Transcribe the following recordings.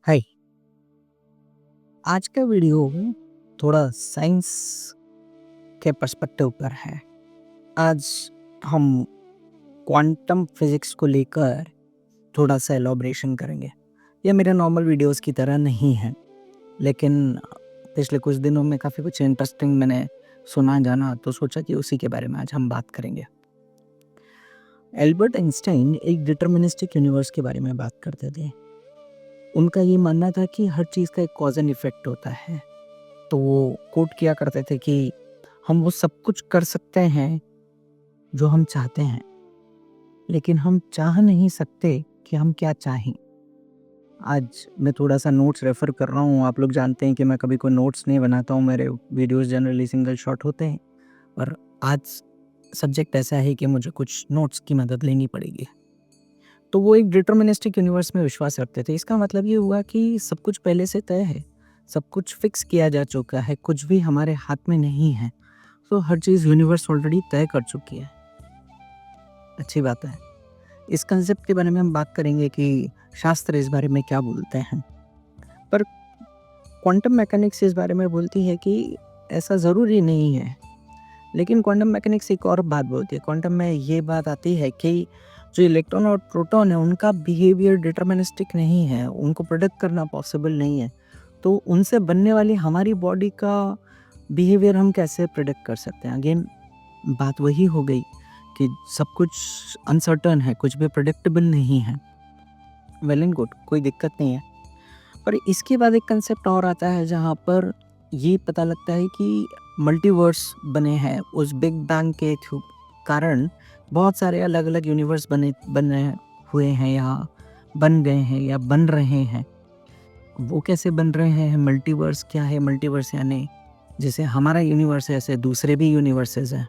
हाय। आज का वीडियो थोड़ा साइंस के पर्सपेक्टिव पर है। आज हम क्वांटम फिजिक्स को लेकर थोड़ा सा एलॉबरेशन करेंगे। ये मेरे नॉर्मल वीडियोस की तरह नहीं है, लेकिन पिछले कुछ दिनों में काफ़ी कुछ इंटरेस्टिंग मैंने सुना जाना, तो सोचा कि उसी के बारे में आज हम बात करेंगे। एल्बर्ट आइंस्टाइन एक डिटर्मिनिस्टिक यूनिवर्स के बारे में बात करते थे। उनका ये मानना था कि हर चीज़ का एक कॉज एंड इफेक्ट होता है। तो वो कोट किया करते थे कि हम वो सब कुछ कर सकते हैं जो हम चाहते हैं, लेकिन हम चाह नहीं सकते कि हम क्या चाहें। आज मैं थोड़ा-सा नोट्स रेफ़र कर रहा हूँ। आप लोग जानते हैं कि मैं कभी कोई नोट्स नहीं बनाता हूँ, मेरे वीडियोज़ जनरली सिंगल शॉट होते हैं। और आज सब्जेक्ट ऐसा है कि मुझे कुछ नोट्स की मदद लेनी पड़ेगी। तो वो एक डिटर्मिनिस्टिक यूनिवर्स में विश्वास रखते थे। इसका मतलब ये हुआ कि सब कुछ पहले से तय है, सब कुछ फ़िक्स किया जा चुका है, कुछ भी हमारे हाथ में नहीं है। तो हर चीज़ यूनिवर्स ऑलरेडी तय कर चुकी है। अच्छी बात है। इस कंसेप्ट के बारे में हम बात करेंगे कि शास्त्र इस बारे में क्या बोलते हैं। पर क्वांटम मैकेनिक्स इस बारे में बोलती है कि ऐसा ज़रूरी नहीं है। लेकिन क्वांटम मैकेनिक्स एक और बात बोलती है। क्वांटम में ये बात आती है कि जो इलेक्ट्रॉन और प्रोटॉन है, उनका बिहेवियर डिटर्मिनिस्टिक नहीं है, उनको प्रेडिक्ट करना पॉसिबल नहीं है। तो उनसे बनने वाली हमारी बॉडी का बिहेवियर हम कैसे प्रेडिक्ट कर सकते हैं? अगेन बात वही हो गई कि सब कुछ अनसर्टेन है, कुछ भी प्रेडिक्टेबल नहीं है। वेल एंड गुड, कोई दिक्कत नहीं है। पर इसके बाद एक कंसेप्ट और आता है जहाँ पर ये पता लगता है कि मल्टीवर्स बने हैं। उस बिग बैंग के कारण बहुत सारे अलग-अलग यूनिवर्स बने हुए हैं या बन गए हैं या बन रहे हैं। वो कैसे बन रहे हैं? मल्टीवर्स क्या है? मल्टीवर्स यानी जैसे हमारा यूनिवर्स है, ऐसे दूसरे भी यूनिवर्सेस हैं।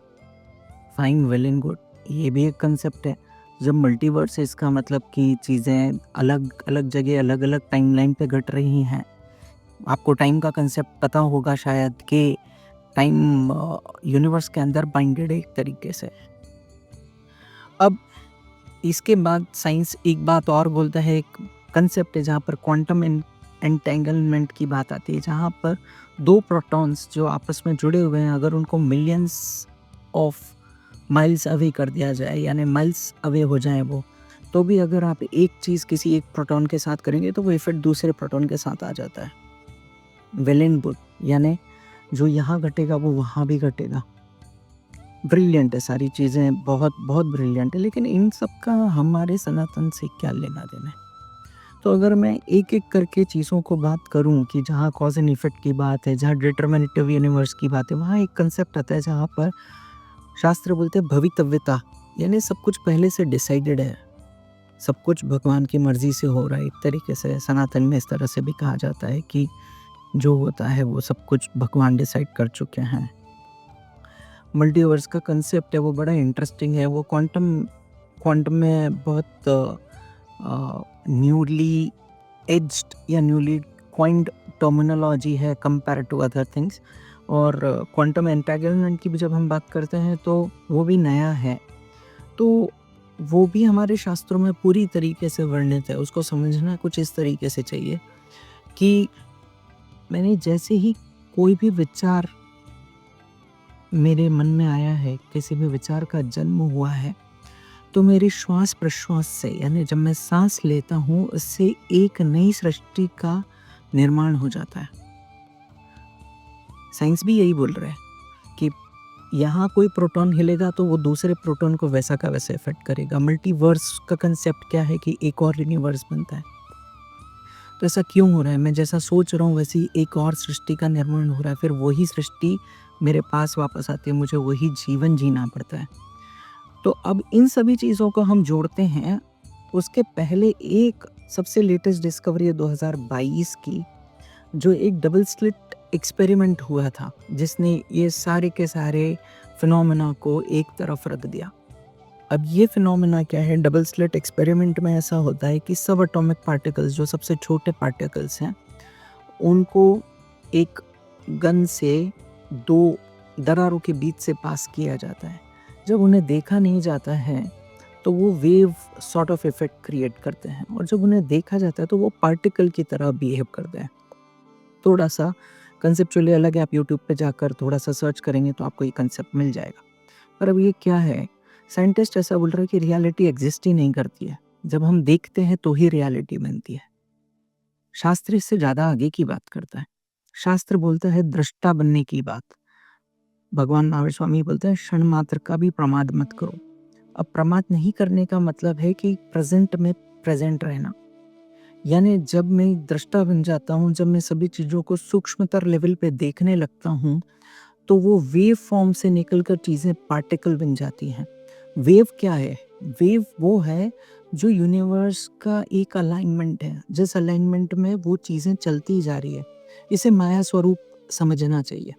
फाइन, वेल एंड गुड, ये भी एक कंसेप्ट है। जब मल्टीवर्स है, इसका मतलब कि चीज़ें अलग-अलग जगह अलग-अलग टाइमलाइन पे घट रही हैं। आपको टाइम का कंसेप्ट पता होगा शायद कि टाइम यूनिवर्स के अंदर बाइंडेड है एक तरीके से। अब इसके बाद साइंस एक बात और बोलता है, एक कंसेप्ट है जहाँ पर क्वांटम एंटेंगलमेंट की बात आती है, जहाँ पर 2 प्रोटॉन्स जो आपस में जुड़े हुए हैं, अगर उनको मिलियंस ऑफ माइल्स अवे कर दिया जाए, यानी माइल्स अवे हो जाएँ वो, तो भी अगर आप एक चीज़ किसी एक प्रोटॉन के साथ करेंगे तो वो इफ़ेक्ट दूसरे प्रोटॉन के साथ आ जाता है। वेल एंड गुड, यानी जो यहाँ घटेगा वो वहाँ भी घटेगा। ब्रिलियंट है, सारी चीज़ें बहुत बहुत ब्रिलियंट है, लेकिन इन सब का हमारे सनातन से क्या लेना-देना है? तो अगर मैं एक-एक करके चीज़ों को बात करूँ कि जहाँ कॉज़ एंड इफ़ेक्ट की बात है, जहाँ डिटरमिनेटिव यूनिवर्स की बात है, वहाँ एक कंसेप्ट आता है जहाँ पर शास्त्र बोलते हैं भवितव्यता, यानी सब कुछ पहले से डिसाइडेड है। सब कुछ भगवान की मर्ज़ी से हो रहा है। एक तरीके से सनातन में इस तरह से भी कहा जाता है कि जो होता है वो सब कुछ भगवान डिसाइड कर चुके हैं। मल्टीवर्स का कंसेप्ट है वो बड़ा इंटरेस्टिंग है। वो क्वांटम क्वांटम में बहुत न्यूली एज्ड या न्यूली कॉइन्ड टर्मिनोलॉजी है कंपेयर टू अदर थिंग्स। और क्वांटम एंटेंगलमेंट की भी जब हम बात करते हैं तो वो भी नया है। तो वो भी हमारे शास्त्रों में पूरी तरीके से वर्णित है। उसको समझना कुछ इस तरीके से चाहिए कि मैंने जैसे ही कोई भी विचार मेरे मन में आया है, किसी भी विचार का जन्म हुआ है, तो मेरे श्वास-प्रश्वास से, यानी जब मैं साँस लेता हूँ, उससे एक नई सृष्टि का निर्माण हो जाता है। साइंस भी यही बोल रहा है कि यहाँ कोई प्रोटॉन हिलेगा तो वो दूसरे प्रोटॉन को वैसा का वैसा इफ़ेक्ट करेगा। मल्टीवर्स का कंसेप्ट क्या है कि एक और यूनिवर्स बनता है। तो ऐसा क्यों हो रहा है? मैं जैसा सोच रहा हूँ वैसे ही एक और सृष्टि का निर्माण हो रहा है, फिर वही सृष्टि मेरे पास वापस आती है, मुझे वही जीवन जीना पड़ता है। तो अब इन सभी चीज़ों को हम जोड़ते हैं, उसके पहले एक सबसे लेटेस्ट डिस्कवरी है 2022 की, जो एक डबल स्लिट एक्सपेरिमेंट हुआ था, जिसने ये सारे के सारे फिनोमेना को एक तरफ रख दिया। अब ये फिनोमेना क्या है? डबल स्लिट एक्सपेरिमेंट में ऐसा होता है कि सब एटॉमिक पार्टिकल्स, जो सबसे छोटे पार्टिकल्स हैं, उनको एक गन से 2 दरारों के बीच से पास किया जाता है। जब उन्हें देखा नहीं जाता है, तो वो wave sort of effect create करते हैं, और जब उन्हें देखा जाता है तो वो पार्टिकल की तरह बिहेव करते हैं। थोड़ा सा कंसेप्चुअली अलग है, आप यूट्यूब पे जाकर थोड़ा सा सर्च करेंगे तो आपको ये कंसेप्ट मिल जाएगा। पर अब ये क्या है, साइंटिस्ट ऐसा बोल रहा है कि रियलिटी एग्जिस्ट ही नहीं करती है, जब हम देखते हैं तो ही रियलिटी बनती है। शास्त्र इससे ज़्यादा आगे की बात करता है। शास्त्र बोलता है दृष्टा बनने की बात। भगवान महावीर स्वामी बोलते हैं क्षण मात्र का भी प्रमाद मत करो। अब प्रमाद नहीं करने का मतलब है कि प्रेजेंट में प्रेजेंट रहना, यानी जब मैं दृष्टा बन जाता हूँ, जब मैं सभी चीज़ों को सूक्ष्मतर लेवल पे देखने लगता हूँ, तो वो वेव फॉर्म से निकलकर चीज़ें पार्टिकल बन जाती हैं। वेव क्या है? वेव वो है जो यूनिवर्स का एक अलाइनमेंट है, जिस अलाइनमेंट में वो चीज़ें चलती जा रही है। इसे माया स्वरूप समझना चाहिए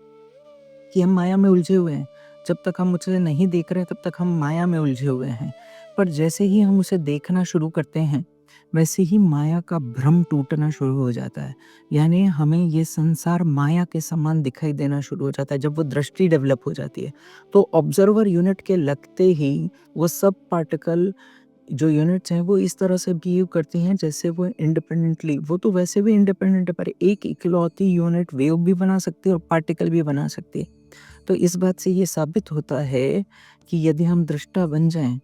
कि हम माया में उलझे हुए हैं। जब तक हम उसे नहीं देख रहे हैं, तब तक हम माया में उलझे हुए हैं। पर जैसे ही हम उसे देखना शुरू करते हैं, वैसे ही माया का भ्रम टूटना शुरू हो जाता है। यानी हमें ये संसार माया के समान दिखाई देना शुरू हो जाता है जब वो दृष्टि डेवलप हो जाती है। तो ऑब्जर्वर यूनिट के लगते ही वो सब पार्टिकल जो यूनिट्स हैं वो इस तरह से बिहेव करती हैं जैसे वो इंडिपेंडेंटली, वो तो वैसे भी इंडिपेंडेंट है, पर एक इकलौती यूनिट वेव भी बना सकती है और पार्टिकल भी बना सकती है। तो इस बात से ये साबित होता है कि यदि हम दृष्टा बन जाएं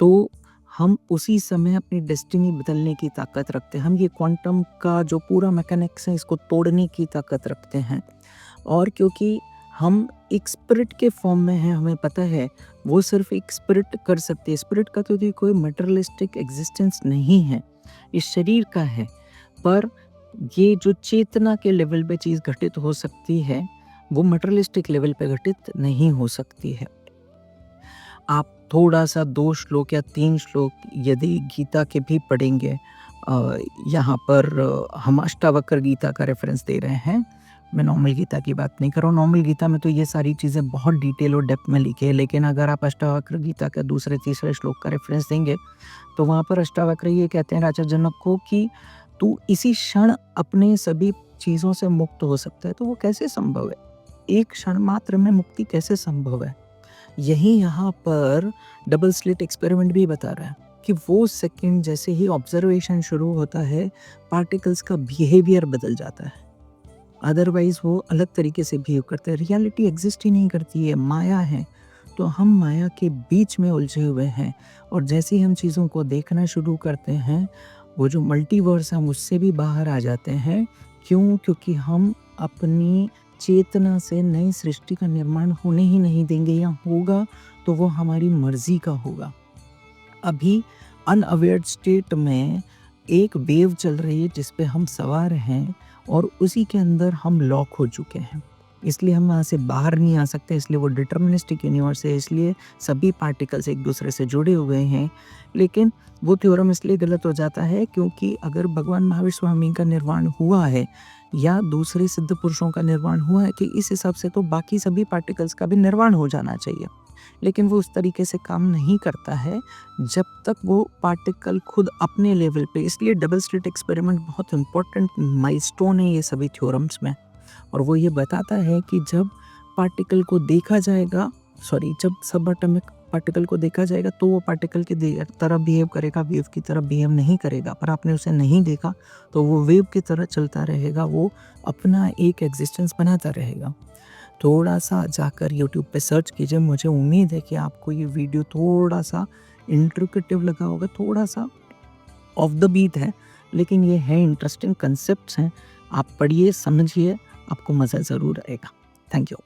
तो हम उसी समय अपनी डेस्टिनी बदलने की ताकत रखते हैं। हम ये क्वांटम का जो पूरा मैकेनिक्स है इसको तोड़ने की ताकत रखते हैं। और क्योंकि हम एक स्पिरिट के फॉर्म में हैं, हमें पता है वो सिर्फ एक स्पिरिट कर सकती है। स्पिरिट का तो कोई मटेरियलिस्टिक एग्जिस्टेंस नहीं है, इस शरीर का है। पर ये जो चेतना के लेवल पे चीज़ घटित हो सकती है, वो मटेरियलिस्टिक लेवल पे घटित नहीं हो सकती है। आप थोड़ा सा 2 श्लोक या 3 श्लोक यदि गीता के भी पढ़ेंगे, यहाँ पर हम अष्टावक्र गीता का रेफरेंस दे रहे हैं, मैं नॉर्मल गीता की बात नहीं कर रहा हूँ। नॉर्मल गीता में तो ये सारी चीज़ें बहुत डिटेल और डेप्थ में लिखी है, लेकिन अगर आप अष्टावक्र गीता का दूसरे तीसरे श्लोक का रेफरेंस देंगे तो वहाँ पर अष्टावक्र ये कहते हैं राजा जनक को कि तू इसी क्षण अपने सभी चीज़ों से मुक्त हो सकता है। तो वो कैसे संभव है? एक क्षण मात्र में मुक्ति कैसे संभव है? यही यहाँ पर डबल स्लिट एक्सपेरिमेंट भी बता रहा है कि वो सेकंड जैसे ही ऑब्जर्वेशन शुरू होता है, पार्टिकल्स का बिहेवियर बदल जाता है। अदरवाइज वो अलग तरीके से बिहेव करते हैं। रियलिटी एग्जिस्ट ही नहीं करती है, माया है। तो हम माया के बीच में उलझे हुए हैं, और जैसे ही हम चीज़ों को देखना शुरू करते हैं, वो जो मल्टीवर्स है हम उससे भी बाहर आ जाते हैं। क्यों? क्योंकि हम अपनी चेतना से नई सृष्टि का निर्माण होने ही नहीं देंगे, या होगा तो वो हमारी मर्जी का होगा। अभी अनअवेयर स्टेट में एक वेव चल रही है जिस पे हम सवार हैं, और उसी के अंदर हम लॉक हो चुके हैं। इसलिए हम वहाँ से बाहर नहीं आ सकते, इसलिए वो डिटर्मिनिस्टिक यूनिवर्स है, इसलिए सभी पार्टिकल्स एक दूसरे से जुड़े हुए हैं। लेकिन वो थ्योरम इसलिए गलत हो जाता है क्योंकि अगर भगवान महावीर स्वामी का निर्माण हुआ है या दूसरे सिद्ध पुरुषों का निर्माण हुआ है कि इस हिसाब से तो बाकी सभी पार्टिकल्स का भी निर्माण हो जाना चाहिए, लेकिन वो उस तरीके से काम नहीं करता है जब तक वो पार्टिकल खुद अपने लेवल पे। इसलिए डबल स्लिट एक्सपेरिमेंट बहुत इंपॉर्टेंट माइलस्टोन है ये सभी थ्योरम्स में, और वो ये बताता है कि जब पार्टिकल को देखा जाएगा, जब सब एटॉमिक पार्टिकल को देखा जाएगा तो वो पार्टिकल की तरह बिहेव करेगा, वेव की तरह बिहेव नहीं करेगा। पर आपने उसे नहीं देखा तो वो वेव की तरह चलता रहेगा, वो अपना एक एग्जिस्टेंस बनाता रहेगा। थोड़ा सा जाकर यूट्यूब पे सर्च कीजिए, मुझे उम्मीद है कि आपको ये वीडियो थोड़ा सा इंट्रिकेटिव लगा होगा, थोड़ा सा ऑफ द बीट है, लेकिन ये है इंटरेस्टिंग कंसेप्ट्स हैं। आप पढ़िए, समझिए, आपको मज़ा ज़रूर आएगा। Thank you.